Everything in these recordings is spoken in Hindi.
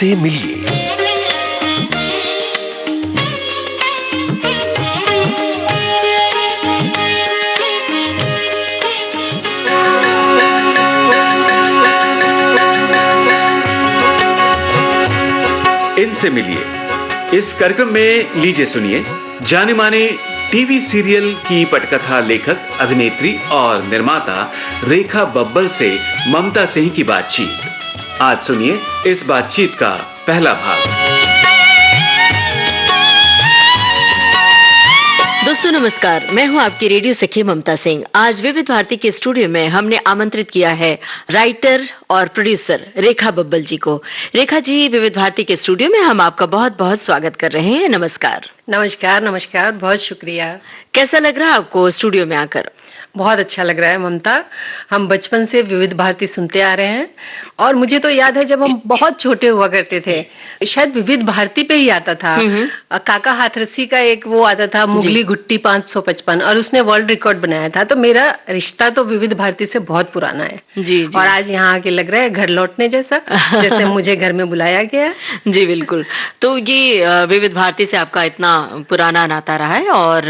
इनसे मिलिए। इनसे मिलिए, इस कार्यक्रम में लीजिए सुनिए जाने माने टीवी सीरियल की पटकथा लेखक, अभिनेत्री और निर्माता रेखा बब्बल से ममता सिंह की बातचीत। आज सुनिए इस बातचीत का पहला भाग। दोस्तों नमस्कार, मैं हूं आपकी रेडियो सखी ममता सिंह। आज विविध भारती के स्टूडियो में हमने आमंत्रित किया है राइटर और प्रोड्यूसर रेखा बब्बल जी को। रेखा जी, विविध भारती के स्टूडियो में हम आपका बहुत बहुत स्वागत कर रहे हैं। नमस्कार। नमस्कार नमस्कार, बहुत शुक्रिया। कैसा लग रहा है आपको स्टूडियो में आकर? बहुत अच्छा लग रहा है ममता। हम बचपन से विविध भारती सुनते आ रहे हैं और मुझे तो याद है जब हम बहुत छोटे हुआ करते थे, शायद विविध भारती पे ही आता था। काका हाथरसी का एक वो आता था, मुगली गुट्टी 555, और उसने वर्ल्ड रिकॉर्ड बनाया था। तो मेरा रिश्ता तो विविध भारती से बहुत पुराना है। जी। और आज यहाँ आके लग रहा है घर लौटने जैसा, जैसे मुझे घर में बुलाया गया। जी बिल्कुल। तो ये विविध भारती से आपका इतना पुराना नाता रहा है और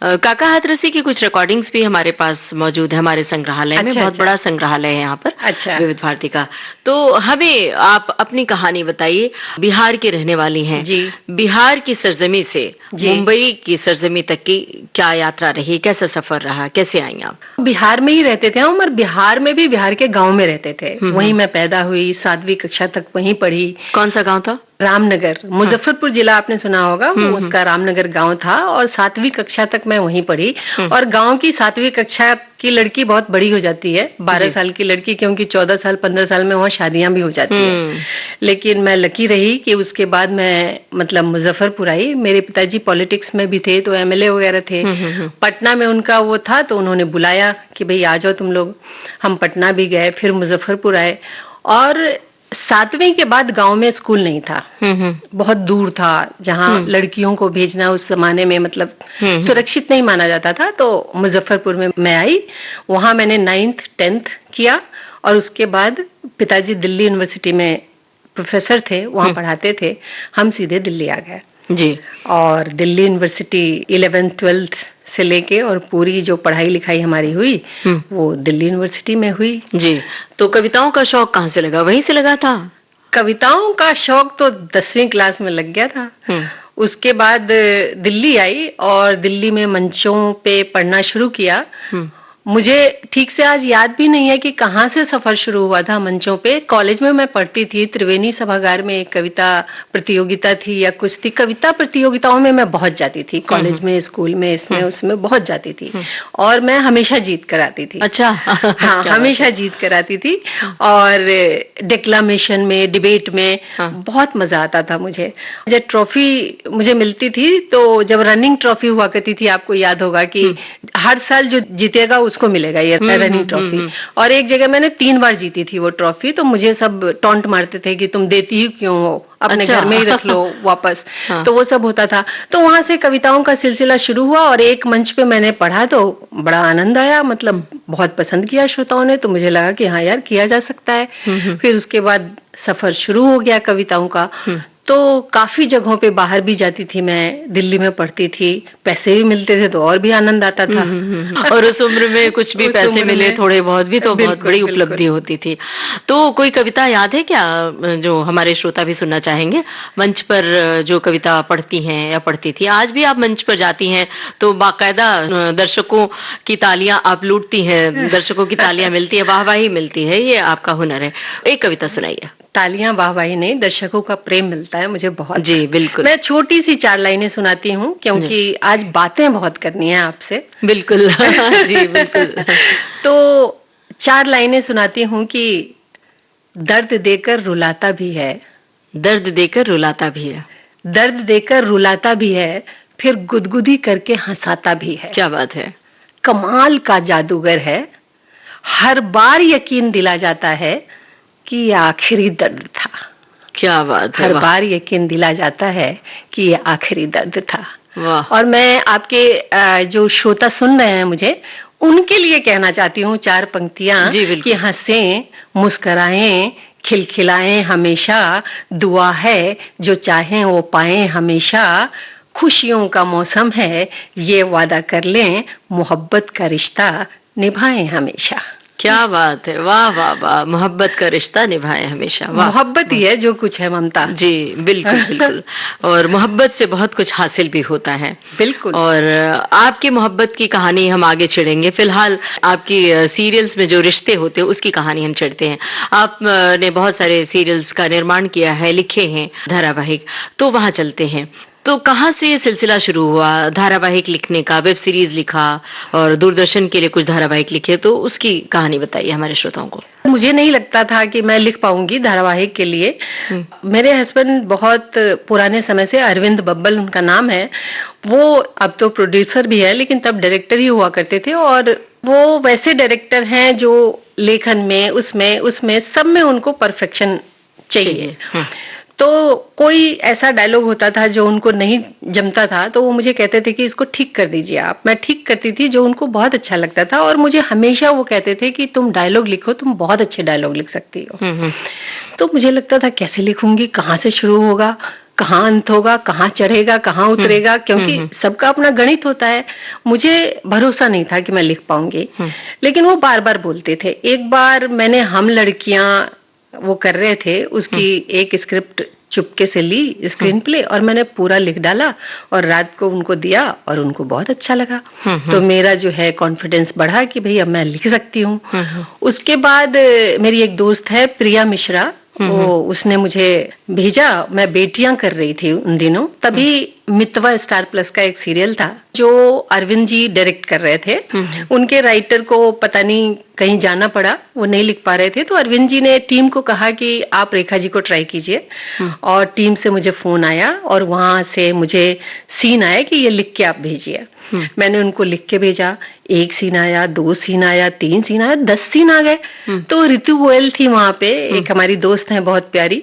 काका हाथरसी की कुछ रिकॉर्डिंग्स भी हमारे पास मौजूद है हमारे संग्रहालय में। बहुत बड़ा संग्रहालय है यहाँ पर विविध भारती का। तो हमें आप अपनी कहानी बताइए। बिहार की रहने वाली हैं जी। बिहार की सरजमी से मुंबई की सरजमी तक की क्या यात्रा रही, कैसा सफर रहा, कैसे आई आप? बिहार में ही रहते थे हम, और बिहार में भी बिहार के गांव में रहते थे। वहीं मैं पैदा हुई, 7वीं कक्षा तक वहीं पढ़ी। कौन सा गांव था? रामनगर, मुजफ्फरपुर जिला आपने सुना होगा, उसका रामनगर गांव था। और 7वीं कक्षा तक मैं वहीं पढ़ी। और गांव की 7वीं कक्षा की लड़की बहुत बड़ी हो जाती है, 12 साल की लड़की, क्योंकि 14 साल 15 साल में वहाँ शादियां भी हो जाती है। लेकिन मैं लकी रही कि उसके बाद मैं मतलब मुजफ्फरपुर आई। मेरे पिताजी पॉलिटिक्स में भी थे, तो एमएलए वगैरह थे। पटना में उनका वो था, तो उन्होंने बुलाया कि भाई आ जाओ तुम लोग। हम पटना भी गए, फिर मुजफ्फरपुर आए। और 7वीं के बाद गांव में स्कूल नहीं था, बहुत दूर था, जहां लड़कियों को भेजना उस जमाने में मतलब सुरक्षित नहीं माना जाता था। तो मुजफ्फरपुर में मैं आई, वहां मैंने 9th 10th किया। और उसके बाद पिताजी दिल्ली यूनिवर्सिटी में प्रोफेसर थे, वहां पढ़ाते थे। हम सीधे दिल्ली आ गए जी। और दिल्ली यूनिवर्सिटी 11th 12th से लेके और पूरी जो पढ़ाई लिखाई हमारी हुई वो दिल्ली यूनिवर्सिटी में हुई। जी। तो कविताओं का शौक कहाँ से लगा? वहीं से लगा था? कविताओं का शौक तो 10वीं क्लास में लग गया था। उसके बाद दिल्ली आई और दिल्ली में मंचों पे पढ़ना शुरू किया। मुझे ठीक से आज याद भी नहीं है कि कहाँ से सफर शुरू हुआ था मंचों पे। कॉलेज में मैं पढ़ती थी, त्रिवेणी सभागार में एक कविता प्रतियोगिता थी या कुछ थी। कविता प्रतियोगिताओं में मैं बहुत जाती थी, कॉलेज में, स्कूल में, इसमें उसमें बहुत जाती थी। और मैं हमेशा जीत कर आती थी। अच्छा। हाँ, हमेशा जीत कर आती थी। और डिक्लामेशन में, डिबेट में बहुत मजा आता था मुझे। जब ट्रॉफी मुझे मिलती थी, तो जब रनिंग ट्रॉफी हुआ करती थी, आपको याद होगा कि हर साल जो जीतेगा उसको मिलेगा ये रनिंग ट्रॉफी। और एक जगह मैंने 3 बार जीती थी वो ट्रॉफी। तो मुझे सब टॉन्ट मारते थे कि तुम देती ही क्यों हो, अपने घर में ही रख लो वापस। तो वो सब होता था। तो वहां से कविताओं का सिलसिला शुरू हुआ और एक मंच पे मैंने पढ़ा तो बड़ा आनंद आया, मतलब बहुत पसंद किया श्रोताओं ने। तो मुझे लगा कि हाँ यार, किया जा सकता है। फिर उसके बाद सफर शुरू हो गया कविताओं का। तो काफी जगहों पे बाहर भी जाती थी मैं, दिल्ली में पढ़ती थी, पैसे भी मिलते थे तो और भी आनंद आता था। और उस उम्र में कुछ भी पैसे मिले थोड़े बहुत भी तो बहुत बड़ी उपलब्धि होती थी। तो कोई कविता याद है क्या जो हमारे श्रोता भी सुनना चाहेंगे? मंच पर जो कविता पढ़ती हैं या पढ़ती थी, आज भी आप मंच पर जाती हैं तो बाकायदा दर्शकों की तालियां आप लूटती हैं, दर्शकों की तालियां मिलती है, वाहवाही मिलती है, ये आपका हुनर है। एक कविता सुनाइए। तालियां वाहवाही नहीं, दर्शकों का प्रेम मिलता है मुझे बहुत। जी बिल्कुल। मैं छोटी सी 4 लाइनें सुनाती हूँ, क्योंकि आज बातें बहुत करनी है आपसे। बिल्कुल। जी बिल्कुल। तो 4 लाइनें सुनाती हूँ कि दर्द देकर रुलाता भी है, दर्द देकर रुलाता भी है, दर्द देकर रुलाता भी है, फिर गुदगुदी करके हंसाता भी है। क्या बात है! कमाल का जादूगर है, हर बार यकीन दिला जाता है कि ये आखिरी दर्द था। क्या बात है! हर बार यकीन दिला जाता है कि ये आखिरी दर्द था। वाह। और मैं आपके जो श्रोता सुन रहे हैं मुझे, उनके लिए कहना चाहती हूँ 4 पंक्तियां कि हंसें, मुस्कुराएं, खिलखिलाएं हमेशा, दुआ है जो चाहें वो पाएं हमेशा, खुशियों का मौसम है ये वादा कर लें, मोहब्बत का रिश्ता निभाएं हमेशा। क्या बात है, वाह वाह वाह, मोहब्बत का रिश्ता निभाए हमेशा, वाह। मोहब्बत ही है जो कुछ है ममता। जी बिल्कुल बिल्कुल। और मोहब्बत से बहुत कुछ हासिल भी होता है। बिल्कुल। और आपकी मोहब्बत की कहानी हम आगे छेड़ेंगे, फिलहाल आपकी सीरियल्स में जो रिश्ते होते हैं उसकी कहानी हम छेड़ते हैं। आपने बहुत सारे सीरियल्स का निर्माण किया है, लिखे हैं धारावाहिक, तो वहां चलते हैं। तो कहाँ से ये सिलसिला शुरू हुआ धारावाहिक लिखने का? वेब सीरीज लिखा और दूरदर्शन के लिए कुछ धारावाहिक लिखे, तो उसकी कहानी बताइए हमारे श्रोताओं को। मुझे नहीं लगता था कि मैं लिख पाऊंगी धारावाहिक के लिए। मेरे हस्बैंड बहुत पुराने समय से, अरविंद बब्बल उनका नाम है, वो अब तो प्रोड्यूसर भी है लेकिन तब डायरेक्टर ही हुआ करते थे। और वो वैसे डायरेक्टर हैं जो लेखन में, उसमें सब में उनको परफेक्शन चाहिए। तो कोई ऐसा डायलॉग होता था जो उनको नहीं जमता था तो वो मुझे कहते थे कि इसको ठीक कर दीजिए आप। मैं ठीक करती थी, जो उनको बहुत अच्छा लगता था। और मुझे हमेशा वो कहते थे कि तुम डायलॉग लिखो, तुम बहुत अच्छे डायलॉग लिख सकती हो। तो मुझे लगता था कैसे लिखूंगी, कहाँ से शुरू होगा, कहाँ अंत होगा, कहाँ चढ़ेगा, कहाँ उतरेगा, क्योंकि सबका अपना गणित होता है। मुझे भरोसा नहीं था कि मैं लिख पाऊंगी। लेकिन वो बार बार बोलते थे। एक बार मैंने हम लड़कियां वो कर रहे थे, उसकी एक स्क्रिप्ट चुपके से ली, स्क्रीन प्ले, और मैंने पूरा लिख डाला और रात को उनको दिया और उनको बहुत अच्छा लगा। तो मेरा जो है कॉन्फिडेंस बढ़ा कि भाई अब मैं लिख सकती हूँ। उसके बाद मेरी एक दोस्त है प्रिया मिश्रा, वो उसने मुझे भेजा। मैं बेटियां कर रही थी उन दिनों, तभी मितवा स्टार प्लस का एक सीरियल था जो अरविंद जी डायरेक्ट कर रहे थे। उनके राइटर को पता नहीं कहीं जाना पड़ा, वो नहीं लिख पा रहे थे, तो अरविंद जी ने टीम को कहा कि आप रेखा जी को ट्राई कीजिए। और टीम से मुझे फोन आया और वहां से मुझे सीन आया कि ये लिख के आप भेजिए। मैंने उनको लिख के भेजा। 1 सीन आया, 2 सीन आया, 3 सीन आया, 10 सीन आ गए। तो रितु गोयल थी वहां पे, एक हमारी दोस्त है बहुत प्यारी,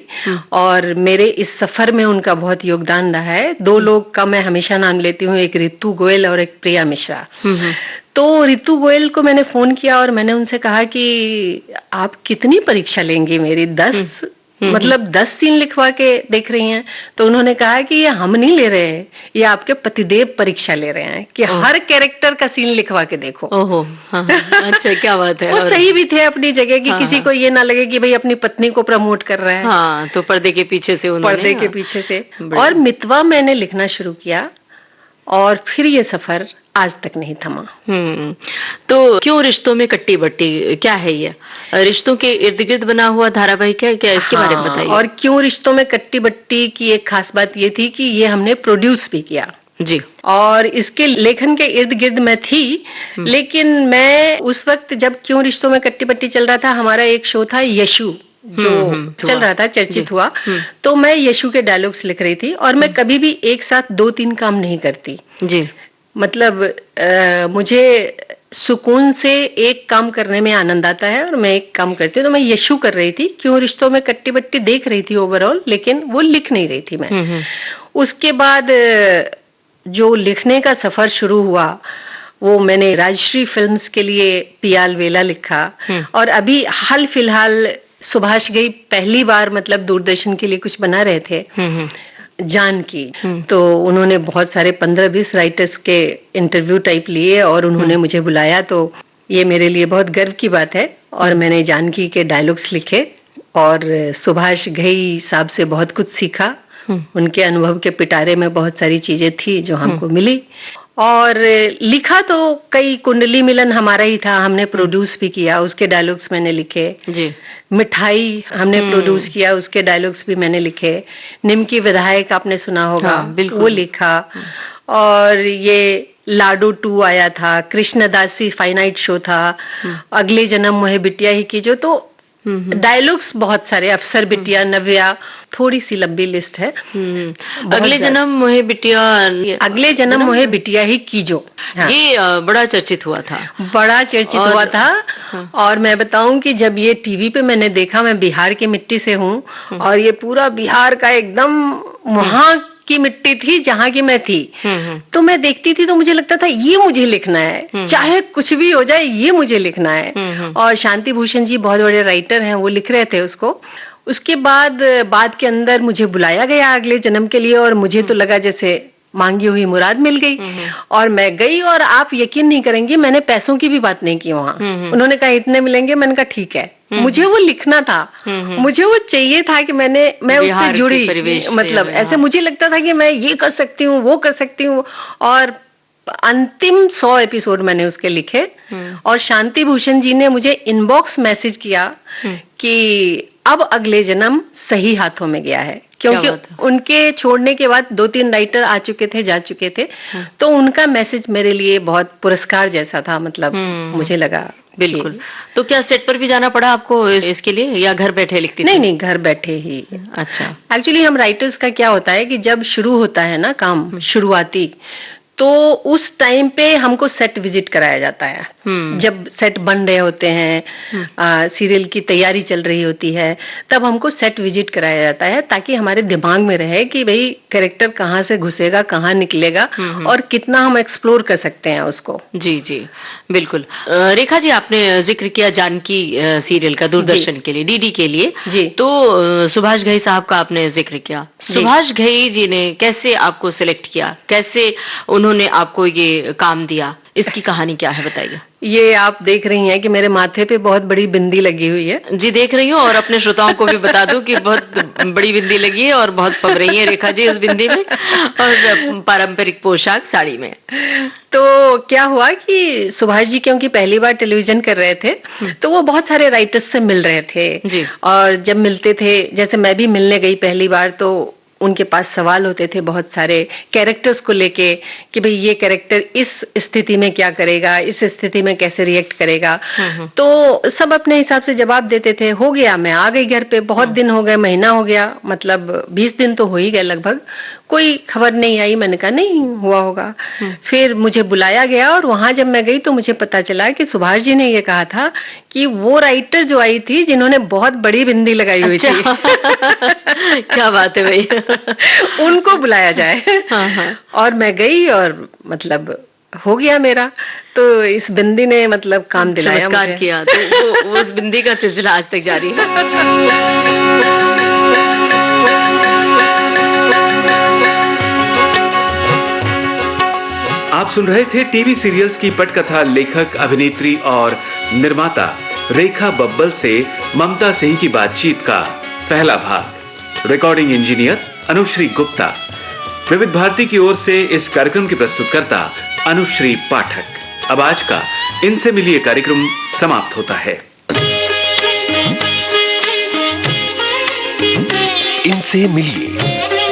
और मेरे इस सफर में उनका बहुत योगदान रहा है। 2 लोग का मैं हमेशा नाम लेती हूँ, एक रितु गोयल और एक प्रिया मिश्रा। तो रितु गोयल को मैंने फोन किया और मैंने उनसे कहा कि आप कितनी परीक्षा लेंगी मेरी, 10 मतलब 10 सीन लिखवा के देख रही हैं? तो उन्होंने कहा कि ये हम नहीं ले रहे हैं, ये आपके पतिदेव परीक्षा ले रहे हैं कि हर कैरेक्टर का सीन लिखवा के देखो। ओहो, हाँ, अच्छा, क्या बात है। वो सही भी थे अपनी जगह कि किसी को ये ना लगे कि भाई अपनी पत्नी को प्रमोट कर रहा है। हाँ, तो पर्दे के पीछे से उन्होंने, पर्दे के पीछे से। और मितवा मैंने लिखना शुरू किया और फिर ये सफर आज तक नहीं थमा। तो क्यों रिश्तों में कट्टी बट्टी, क्या है ये? रिश्तों के इर्द गिर्द बना हुआ धारावाहिक है क्या? इसके बारे में बताइए। और क्यों रिश्तों में कट्टी बट्टी की एक खास बात ये थी कि ये हमने प्रोड्यूस भी किया जी, और इसके लेखन के इर्द गिर्द मैं थी। लेकिन मैं उस वक्त जब क्यों रिश्तों में कट्टी बट्टी चल रहा था, हमारा एक शो था यशु जो चल रहा था, चर्चित हुआ, तो मैं यशु के डायलॉग्स लिख रही थी। और मैं कभी भी एक साथ 2-3 काम नहीं करती जी। मतलब मुझे सुकून से एक काम करने में आनंद आता है और मैं एक काम करती हूँ। तो मैं यशु कर रही थी, क्यों रिश्तों में कट्टी बट्टी देख रही थी ओवरऑल, लेकिन वो लिख नहीं रही थी मैं। उसके बाद जो लिखने का सफर शुरू हुआ वो मैंने राजश्री फिल्म्स के लिए पियाल वेला लिखा। और अभी हाल फिलहाल सुभाष घई पहली बार मतलब दूरदर्शन के लिए कुछ बना रहे थे जान की, तो उन्होंने बहुत सारे 15-20 राइटर्स के इंटरव्यू टाइप लिए और उन्होंने मुझे बुलाया। तो ये मेरे लिए बहुत गर्व की बात है। और मैंने जानकी के डायलॉग्स लिखे और सुभाष घई साहब से बहुत कुछ सीखा। उनके अनुभव के पिटारे में बहुत सारी चीजें थी जो हमको मिली। और लिखा तो कई कुंडली मिलन हमारा ही था, हमने प्रोड्यूस भी किया, उसके डायलॉग्स मैंने लिखे जी। मिठाई हमने प्रोड्यूस किया, उसके डायलॉग्स भी मैंने लिखे। निमकी विधायक आपने सुना होगा, वो लिखा। और ये लाडू 2 आया था, कृष्णदासी फाइनाइट शो था, अगले जन्म मोहे बिटिया ही की जो, तो डायलॉग्स बहुत सारे, अफसर बिटिया, नव्या, थोड़ी सी लंबी लिस्ट है। अगले जन्म मोहे बिटिया, अगले जन्म मोहे बिटिया ही कीजो, हाँ। ये बड़ा चर्चित हुआ था, बड़ा चर्चित हुआ था। हाँ। और मैं बताऊं कि जब ये टीवी पे मैंने देखा, मैं बिहार की मिट्टी से हूँ और ये पूरा बिहार का एकदम वहां की मिट्टी थी जहाँ की मैं थी, तो मैं देखती थी तो मुझे लगता था ये मुझे लिखना है, चाहे कुछ भी हो जाए ये मुझे लिखना है। और शांति भूषण जी बहुत बड़े राइटर हैं, वो लिख रहे थे उसको। उसके बाद के अंदर मुझे बुलाया गया अगले जन्म के लिए, और मुझे तो लगा जैसे मांगी हुई मुराद मिल गई। और मैं गई, और आप यकीन नहीं करेंगी, मैंने पैसों की भी बात नहीं की वहां। उन्होंने कहा इतने मिलेंगे, मैंने कहा ठीक है। मुझे वो लिखना था, मुझे वो चाहिए था कि मैं उससे जुड़ी, मतलब ऐसे मुझे लगता था कि मैं ये कर सकती हूँ, वो कर सकती हूँ। और अंतिम 100 एपिसोड मैंने उसके लिखे, और शांति भूषण जी ने मुझे इनबॉक्स मैसेज किया कि अब अगले जन्म सही हाथों में गया है, क्योंकि उनके छोड़ने के बाद 2-3 राइटर आ चुके थे, जा चुके थे। तो उनका मैसेज मेरे लिए बहुत पुरस्कार जैसा था, मतलब मुझे लगा। बिल्कुल। तो क्या सेट पर भी जाना पड़ा आपको इसके लिए, या घर बैठे लिखती थी? नहीं, घर बैठे ही। अच्छा। एक्चुअली हम राइटर्स का क्या होता है कि जब शुरू होता है ना काम, शुरुआती, तो उस टाइम पे हमको सेट विजिट कराया जाता है। जब सेट बन रहे होते हैं, सीरियल की तैयारी चल रही होती है, तब हमको सेट विजिट कराया जाता है, ताकि हमारे दिमाग में रहे कि भाई कैरेक्टर कहाँ से घुसेगा, कहाँ निकलेगा, और कितना हम एक्सप्लोर कर सकते हैं उसको। जी जी, बिल्कुल। रेखा जी, आपने जिक्र किया जानकी सीरियल का दूरदर्शन के लिए, डीडी के लिए जी। तो सुभाष घई साहब का आपने जिक्र किया। सुभाष घई जी ने कैसे आपको सिलेक्ट किया, कैसे उन्होंने आपको ये काम दिया, इसकी कहानी क्या है, बताइए। ये आप देख रही हैं कि मेरे माथे पे बहुत बड़ी बिंदी लगी हुई है। जी, देख रही हूँ, और अपने श्रोताओं को भी बता दूं कि बहुत बड़ी बिंदी लगी है और बहुत फब रही है रेखा जी इस बिंदी में, और पारंपरिक पोशाक साड़ी में। तो क्या हुआ कि सुभाष जी क्योंकि पहली बार टेलीविजन कर रहे थे, तो वो बहुत सारे राइटर्स से मिल रहे थे जी। और जब मिलते थे, जैसे मैं भी मिलने गई पहली बार, तो उनके पास सवाल होते थे बहुत सारे कैरेक्टर्स को लेके कि भाई ये कैरेक्टर इस स्थिति में क्या करेगा, इस स्थिति में कैसे रिएक्ट करेगा। तो सब अपने हिसाब से जवाब देते थे। हो गया, मैं आ गई घर पे, बहुत दिन हो गए, महीना हो गया, मतलब 20 दिन तो हो ही गए लगभग, कोई खबर नहीं आई। मैंने कहा नहीं हुआ होगा। फिर मुझे बुलाया गया, और वहां जब मैं गई तो मुझे पता चला कि सुभाष जी ने ये कहा था कि वो राइटर जो आई थी जिन्होंने बहुत बड़ी बिंदी लगाई हुई थी क्या बात है भाई उनको बुलाया जाए। और मैं गई, और मतलब हो गया मेरा। तो इस बिंदी ने मतलब काम दिलाया, चमत्कार किया। तो वो उस बिंदी का सिलसिला आज तक जारी है। आप सुन रहे थे टीवी सीरियल्स की पटकथा लेखक, अभिनेत्री और निर्माता रेखा बब्बल से ममता सिंह की बातचीत का पहला भाग। Recording engineer Anushree Gupta. विविध भारती की ओर से इस कार्यक्रम की प्रस्तुतकर्ता अनुश्री पाठक। अब आज का इनसे मिलिए कार्यक्रम समाप्त होता है। इनसे मिलिए